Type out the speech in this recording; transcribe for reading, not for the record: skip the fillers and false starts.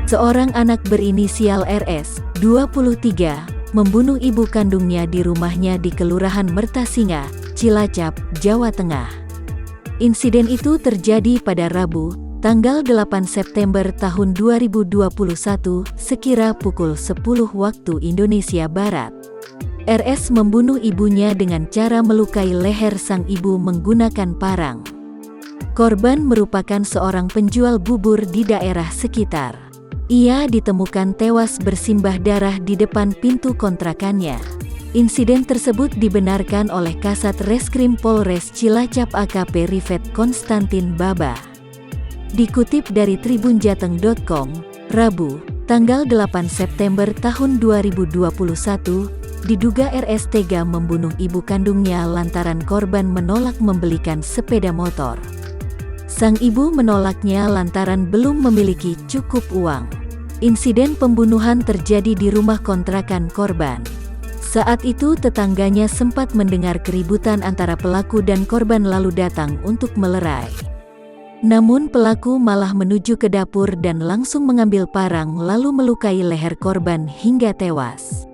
Seorang anak berinisial RS, 23, membunuh ibu kandungnya di rumahnya di Kelurahan Mertasinga, Cilacap, Jawa Tengah. Insiden itu terjadi pada Rabu, tanggal 8 September tahun 2021, sekira pukul 10 waktu Indonesia Barat. RS membunuh ibunya dengan cara melukai leher sang ibu menggunakan parang. Korban merupakan seorang penjual bubur di daerah sekitar. Ia ditemukan tewas bersimbah darah di depan pintu kontrakannya. Insiden tersebut dibenarkan oleh Kasat Reskrim Polres Cilacap AKP Rifet Konstantin Baba. Dikutip dari tribunjateng.com, Rabu, tanggal 8 September tahun 2021, diduga RS tega membunuh ibu kandungnya lantaran korban menolak membelikan sepeda motor. Sang ibu menolaknya lantaran belum memiliki cukup uang. Insiden pembunuhan terjadi di rumah kontrakan korban. Saat itu tetangganya sempat mendengar keributan antara pelaku dan korban lalu datang untuk melerai. Namun pelaku malah menuju ke dapur dan langsung mengambil parang lalu melukai leher korban hingga tewas.